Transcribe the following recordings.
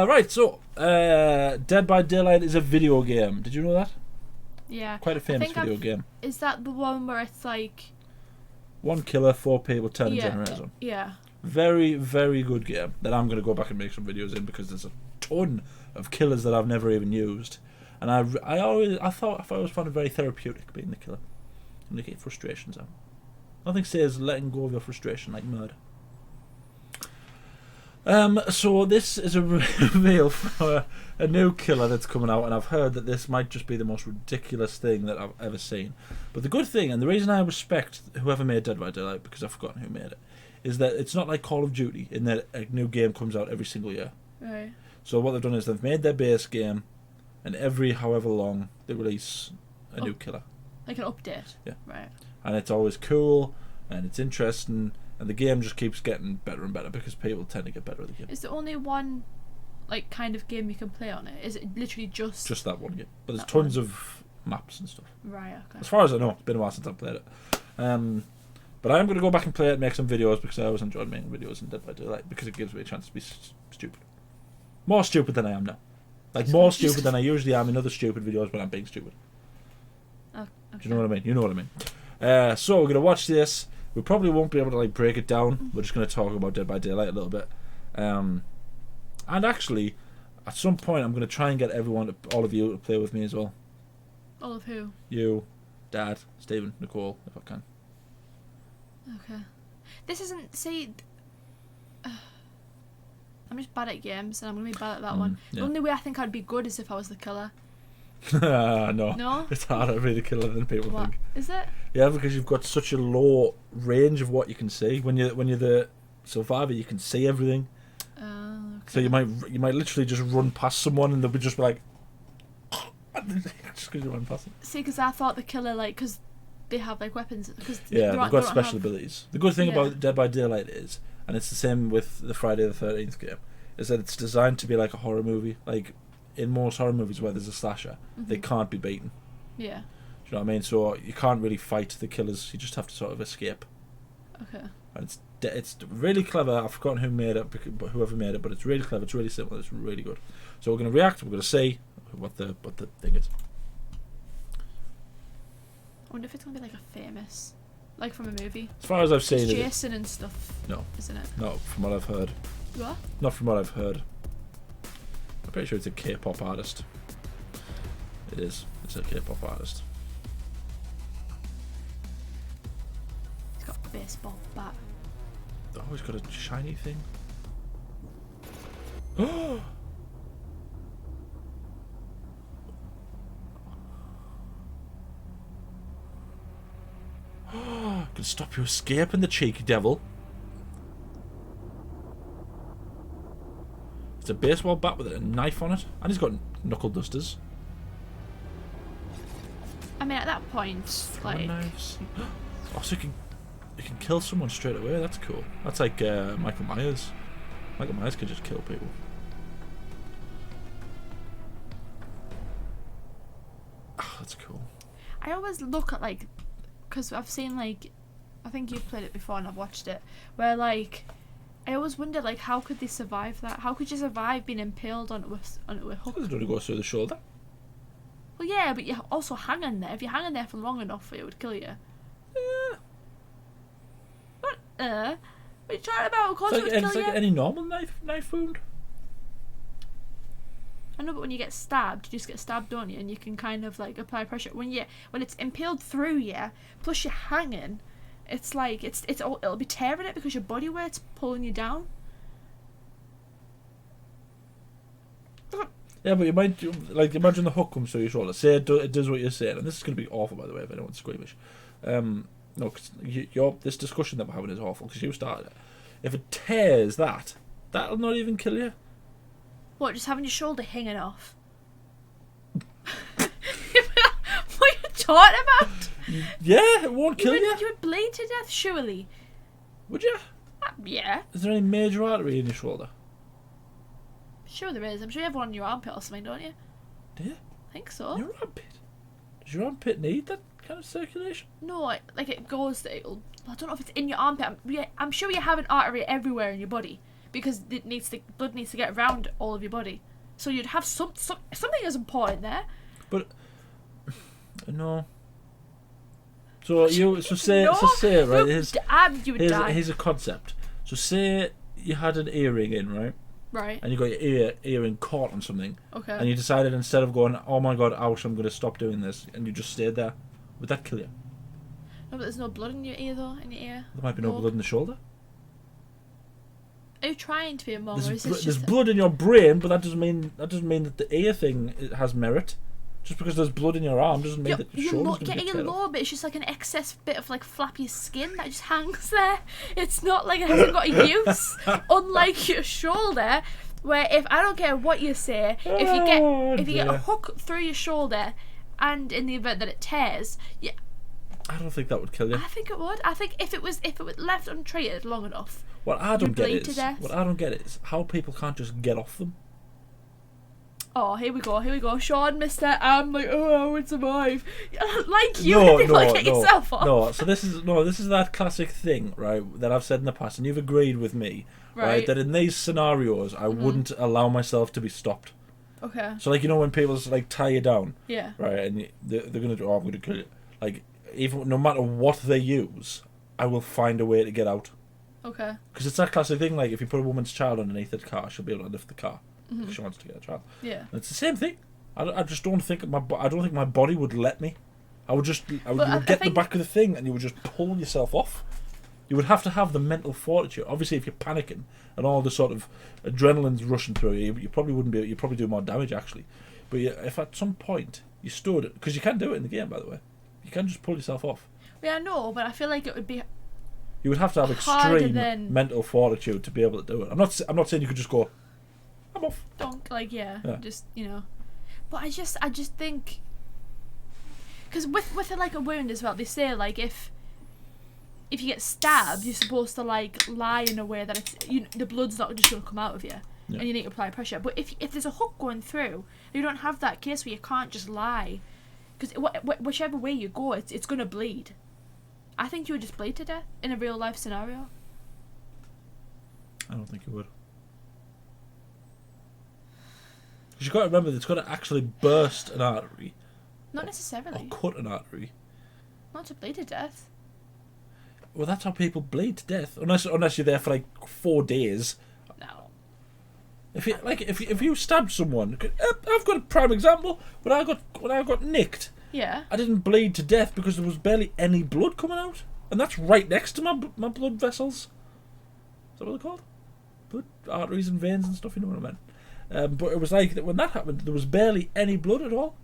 Right, so Dead by Daylight is a video game. Did you know that? Yeah. Quite a famous video game. Is that the one where it's like 1 killer, 4 people, 10 generators on. Yeah. Very, very good game that I'm going to go back and make some videos in because there's a ton of killers that I've never even used. And I thought I always found it very therapeutic being the killer. And to get frustrations out. Nothing says letting go of your frustration like murder. So this is a reveal for a new killer that's coming out, and I've heard that this might just be the most ridiculous thing that I've ever seen. But the good thing, and the reason I respect whoever made Dead by Daylight, because I've forgotten who made it, is that it's not like Call of Duty in that a new game comes out every single year. Right. So what they've done is they've made their base game, and every however long they release a new killer. Like an update. Yeah. Right. And it's always cool, and it's interesting, and the game just keeps getting better and better because people tend to get better at the game. Is there only one, like, kind of game you can play on it? Is it literally just that one game? But there's tons of maps and stuff. Right. Okay. As far as I know, it's been a while since I've played it. But I'm going to go back and play it and make some videos because I always enjoyed making videos in Dead by Daylight because it gives me a chance to be stupid. More stupid than I am now. Like, more stupid than I usually am in other stupid videos when I'm being stupid. Oh, okay. Do you know what I mean? You know what I mean. So we're going to watch this. We probably won't be able to like break it down. We're just going to talk about Dead by Daylight a little bit. And actually, at some point, I'm going to try and get all of you to play with me as well. All of who? You, Dad, Stephen, Nicole, if I can. Okay. This isn't... See... I'm just bad at games, and I'm going to be bad at that one. Yeah. The only way I think I'd be good is if I was the killer. No. It's harder to be the killer than people think. Is it? Yeah, because you've got such a low range of what you can see. When you're the survivor, you can see everything. Okay. So you might literally just run past someone, and they'll be just like, just because you run past them. See, because I thought the killer, like, because they have like weapons. Cause yeah, they've got special abilities. The good thing about Dead by Daylight is, and it's the same with the Friday the 13th game, is that it's designed to be like a horror movie. Like in most horror movies where there's a slasher, they can't be beaten. Yeah. Do you know what I mean? So you can't really fight the killers. You just have to sort of escape. Okay. And it's really clever. I've forgotten whoever made it, but it's really clever. It's really simple. It's really good. So we're going to react. We're going to see what the thing is. I wonder if it's going to be like a famous, like from a movie. As far as I've seen it's it, Jason and stuff. No. Isn't it? No, from what I've heard. What? Not from what I've heard. I'm pretty sure it's a K-pop artist. It is. It's a K-pop artist. He's got a baseball bat. Oh, he's got a shiny thing. Oh! Can stop you escaping, the cheeky devil. It's a baseball bat with a knife on it, and he's got knuckle dusters. I mean, at that point, like knives. Oh, so you can kill someone straight away. That's cool. That's like Michael Myers. Michael Myers can just kill people. Oh, that's cool. I always look at like, because I've seen like, I think you've played it before and I've watched it, where like, I always wonder like, how could they survive that? How could you survive being impaled onto a hook? It only goes through the shoulder. Well, yeah, but you're also hanging there. If you're hanging there for long enough, it would kill you. What? What are you talking about? Of course it would kill you. It's like any normal knife wound. I know, but when you get stabbed, you just get stabbed, don't you? And you can kind of like apply pressure. When it's impaled through you, plus you're hanging, it's like it'll be tearing it because your body weight's pulling you down. Yeah, but you might like imagine the hook comes through your shoulder. Say it does what you're saying, and this is going to be awful, by the way, if anyone's squeamish. No, because this discussion that we're having is awful because you started it. If it tears that'll not even kill you. What, just having your shoulder hanging off? What are you talking about? Yeah, it won't kill you. You would bleed to death, surely. Would you? Yeah. Is there any major artery in your shoulder? Sure there is. I'm sure you have one in your armpit or something, don't you? Do you? I think so. Your armpit? Does your armpit need that kind of circulation? No, like it goes. I don't know if it's in your armpit. I'm sure you have an artery everywhere in your body because blood needs to get around all of your body. So you'd have something as important there. But no. So say right. Here's a concept. So say you had an earring in, right? Right. And you got your earring caught on something. Okay. And you decided instead of going, oh my god, ouch, I'm going to stop doing this, and you just stayed there, would that kill you? No, but there's no blood in your ear though. In your ear. There might be no blood in the shoulder. Are you trying to be a mom? There's blood in your brain, but that doesn't mean that the ear thing has merit. Just because there's blood in your arm doesn't mean that your shoulder's going to get your lobe, it's just like an excess bit of like flappy skin that just hangs there. It's not like it hasn't got a use. Unlike your shoulder, where if I don't care what you say, if you get a hook through your shoulder, and in the event that it tears, yeah. I don't think that would kill you. I think it would. I think if it was left untreated long enough. What I don't get is how people can't just get off them. Oh, here we go. Shaun, Mr. I would survive. Like you, get yourself off. No, so this is that classic thing, right, that I've said in the past, and you've agreed with me, right, that in these scenarios, I wouldn't allow myself to be stopped. Okay. So, like, when people just, like, tie you down, yeah, right, and they're going to do, I'm going to kill you. Like, even no matter what they use, I will find a way to get out. Okay. Because it's that classic thing, like, if you put a woman's child underneath the car, she'll be able to lift the car. If she wants to get a child. Yeah. And it's the same thing. I just don't think my body would let me. You would get the back of the thing and you would just pull yourself off. You would have to have the mental fortitude. Obviously, if you're panicking and all the sort of adrenaline's rushing through you, you probably wouldn't be. You'd probably do more damage actually. But if at some point you stood, because you can do it in the game, by the way, you can just pull yourself off. Yeah, I know, but I feel like it would be. You would have to have extreme mental fortitude to be able to do it. I'm not saying you could just go, I'm off. Just, But I just think, because with like a wound as well, they say like if you get stabbed, you're supposed to like lie in a way that it's the blood's not just going to come out of you, and you need to apply pressure. But if there's a hook going through, you don't have that case where you can't just lie, because whichever way you go, it's going to bleed. I think you would just bleed to death in a real life scenario. I don't think you would. Because you've got to remember that it's got to actually burst an artery. Not necessarily. Or cut an artery. Not to bleed to death. Well, that's how people bleed to death. Unless you're there for like 4 days. No. If you stabbed someone, I've got a prime example. When I got nicked, yeah, I didn't bleed to death because there was barely any blood coming out, and that's right next to my blood vessels. Is that what they're called? Blood arteries and veins and stuff. You know what I meant. But it was like that when that happened, there was barely any blood at all.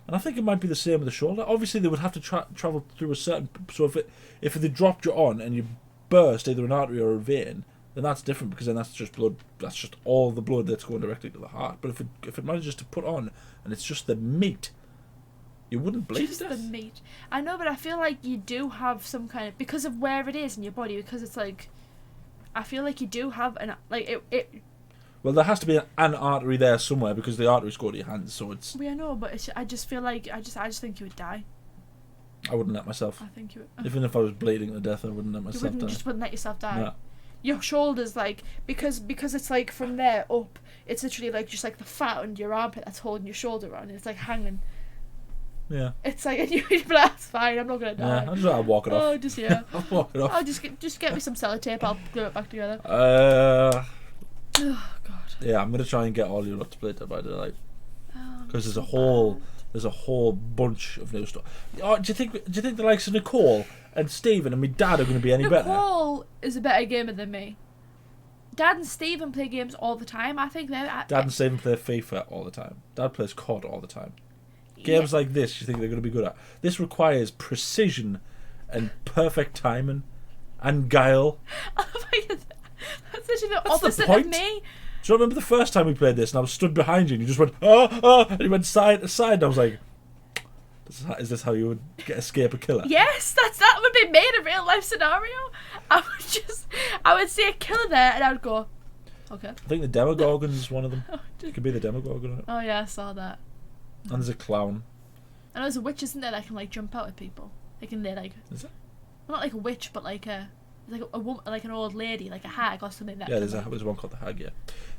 And I think it might be the same with the shoulder. Obviously, they would have to travel through a certain. So if they dropped you on and you burst either an artery or a vein, then that's different because then that's just blood. That's just all the blood that's going directly to the heart. But if it manages to put on and it's just the meat, you wouldn't bleed to death. Just the meat. I know, but I feel like you do have some kind of, because of where it is in your body. Because it's like, I feel like you do have an it. Well, there has to be an artery there somewhere because the arteries go to your hands, so it's. Yeah, I know, but I just feel like I just think you would die. I wouldn't let myself. I think you would. Even if I was bleeding to death, I wouldn't let myself die. You just wouldn't let yourself die. No. Your shoulders, like, because it's like from there up, it's literally like just like the fat under your armpit that's holding your shoulder on, and it's like hanging. Yeah. It's like, and you'd be like, that's fine, I'm not gonna die. Yeah, I'll walk it off. Oh, just yeah. I'll walk it off. Oh, just get me some sellotape. I'll glue it back together. Oh God. Yeah, I'm gonna try and get all you lot to play Dead by Daylight because there's a whole bunch of new stuff. Oh, do you think the likes of Nicole and Stephen and my dad are going to be any better? Nicole is a better gamer than me. Dad and Stephen play games all the time. I think they're. Dad and Stephen play FIFA all the time. Dad plays COD all the time. Games like this, you think they're going to be good at? This requires precision and perfect timing and guile. That's literally the opposite of me. Do you remember the first time we played this and I was stood behind you and you just went, oh, and you went side to side and I was like, is this how you would escape a killer? Yes, that would be me in a real life scenario. I would see a killer there and I would go, okay. I think the Demogorgon is one of them. It could be the Demogorgon. Oh yeah, I saw that. And there's a clown. And there's a witch, isn't there, that can like jump out at people? Like in there, like. Is it? Well, not like a witch, but like a woman, like an old lady, like a hag or something. That yeah, there's one called the Hag. Yeah,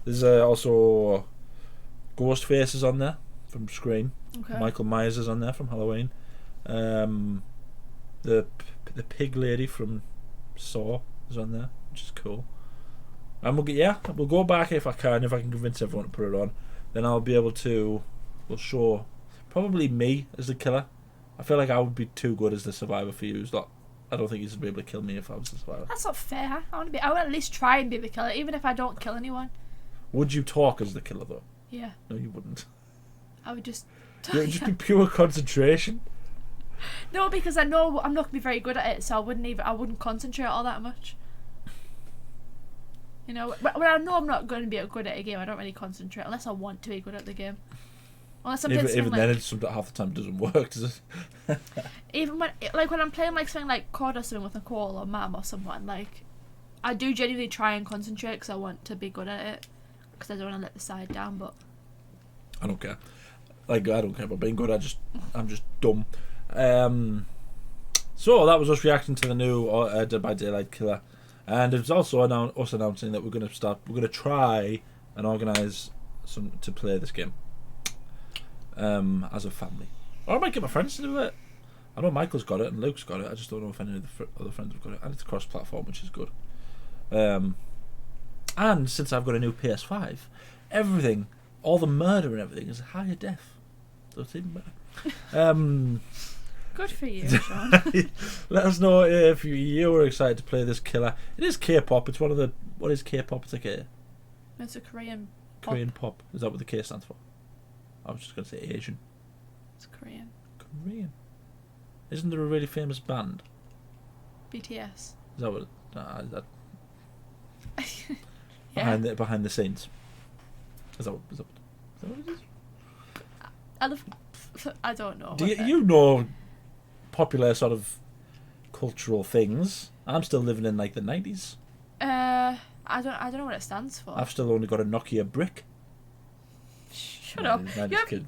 there's also Ghost Faces on there from Scream. Okay. Michael Myers is on there from Halloween. The pig lady from Saw is on there, which is cool. And we'll go back if I can convince everyone to put it on. Then I'll be able to. We'll show probably me as the killer. I feel like I would be too good as the survivor for you. I don't think you'd be able to kill me if I was the survivor. That's not fair. I would at least try and be the killer, even if I don't kill anyone. Would you talk as the killer though? Yeah. No, you wouldn't. I would just. It would just be pure concentration. No, because I know I'm not gonna be very good at it, so I wouldn't concentrate all that much. You know, when I know I'm not going to be good at a game, I don't really concentrate unless I want to be good at the game. Unless I'm even then, it's half the time it doesn't work, does it? Even when I'm playing like something like COD or something with Nicole or Mam or someone, like I do genuinely try and concentrate because I want to be good at it, because I don't want to let the side down. But I don't care. Like, I don't care about being good. I'm just dumb. So that was us reacting to the new Dead by Daylight killer, and it's also us announcing that we're going to try and organise to play this game as a family. Or I might get my friends to do it. I know Michael's got it and Luke's got it. I just don't know if any of the other friends have got it, and it's cross-platform, which is good. And since I've got a new PS5, everything, all the murder and everything is higher def, so it's even better. Good for you, Shaun. Let us know if you were excited to play this killer. It is K-pop. It's one of the... What is K-pop? It's like It's a Korean pop. Is that what the K stands for? I was just going to say Asian. It's Korean. Korean. Isn't there a really famous band? BTS. Is that what... that Yeah. behind the scenes. Is that what it is? I don't know. Do you know popular sort of cultural things? I'm still living in like the 90s. I don't know what it stands for. I've still only got a Nokia brick. Shut up.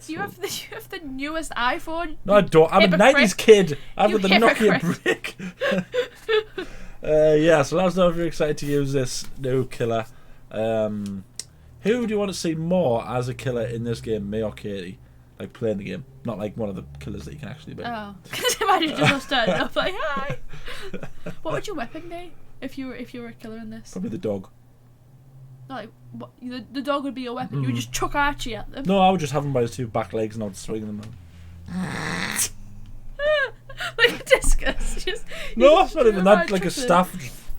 You have the newest iPhone. No, I don't. I'm a 90s kid. I've got the Nokia brick. Yeah, so let us know if you're excited to use this new killer. Who do you want to see more as a killer in this game, me or Katie? Like playing the game, not like one of the killers that you can actually be. Oh, because imagine just starting up like, hi. What would your weapon be if you were a killer in this? Probably the dog. Like what? The dog would be your weapon. You would just chuck Archie at them. No, I would just have him by his two back legs and I would swing them. Like a discus. No, it's not even that. Like a staff.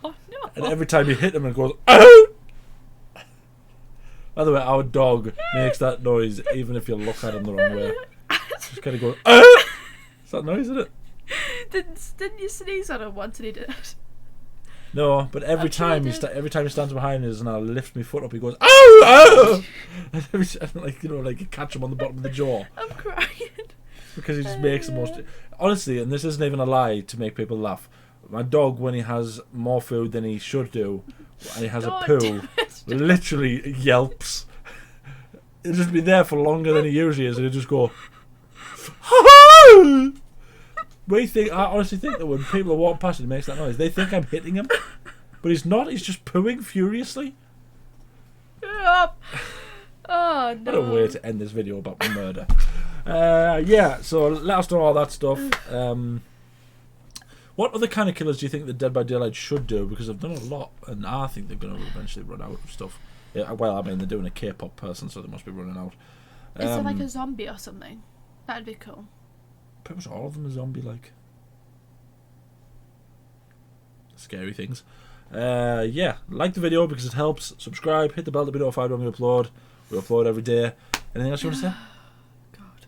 Oh no! And every time you hit him, it goes. Oh! By the way, our dog makes that noise even if you look at him the wrong way. Just kind of go. Oh! Is that noise, isn't it? Didn't you sneeze on him once and he did it? No, but every time he stands behind us and I lift my foot up, he goes, oh, oh! Like, you know, like you catch him on the bottom of the jaw. I'm crying. Because he just makes the most... Honestly, and this isn't even a lie to make people laugh, my dog, when he has more food than he should do, and he has a poo, literally yelps. He'll just be there for longer than he usually is, and he'll just go... I honestly think that when people are walking past and he makes that noise, they think I'm hitting him. But he's not, he's just pooing furiously. Oh no. What a way to end this video about murder. Yeah, so let us know all that stuff. What other kind of killers do you think that Dead by Daylight should do? Because they've done a lot, and I think they're going to eventually run out of stuff. Yeah, well, I mean, they're doing a K-pop person, so they must be running out. Is there like a zombie or something? That'd be cool. Pretty much all of them are zombie-like. Scary things. Yeah, like the video because it helps. Subscribe, hit the bell to be notified when we upload. We upload every day. Anything else you want to say? God.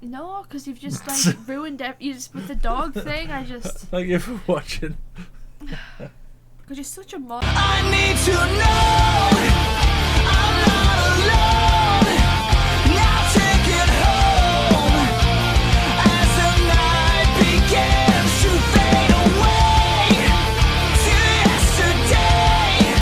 No, because you've just like ruined with the dog thing. Thank you for watching. Because you're such a mod. I need to know.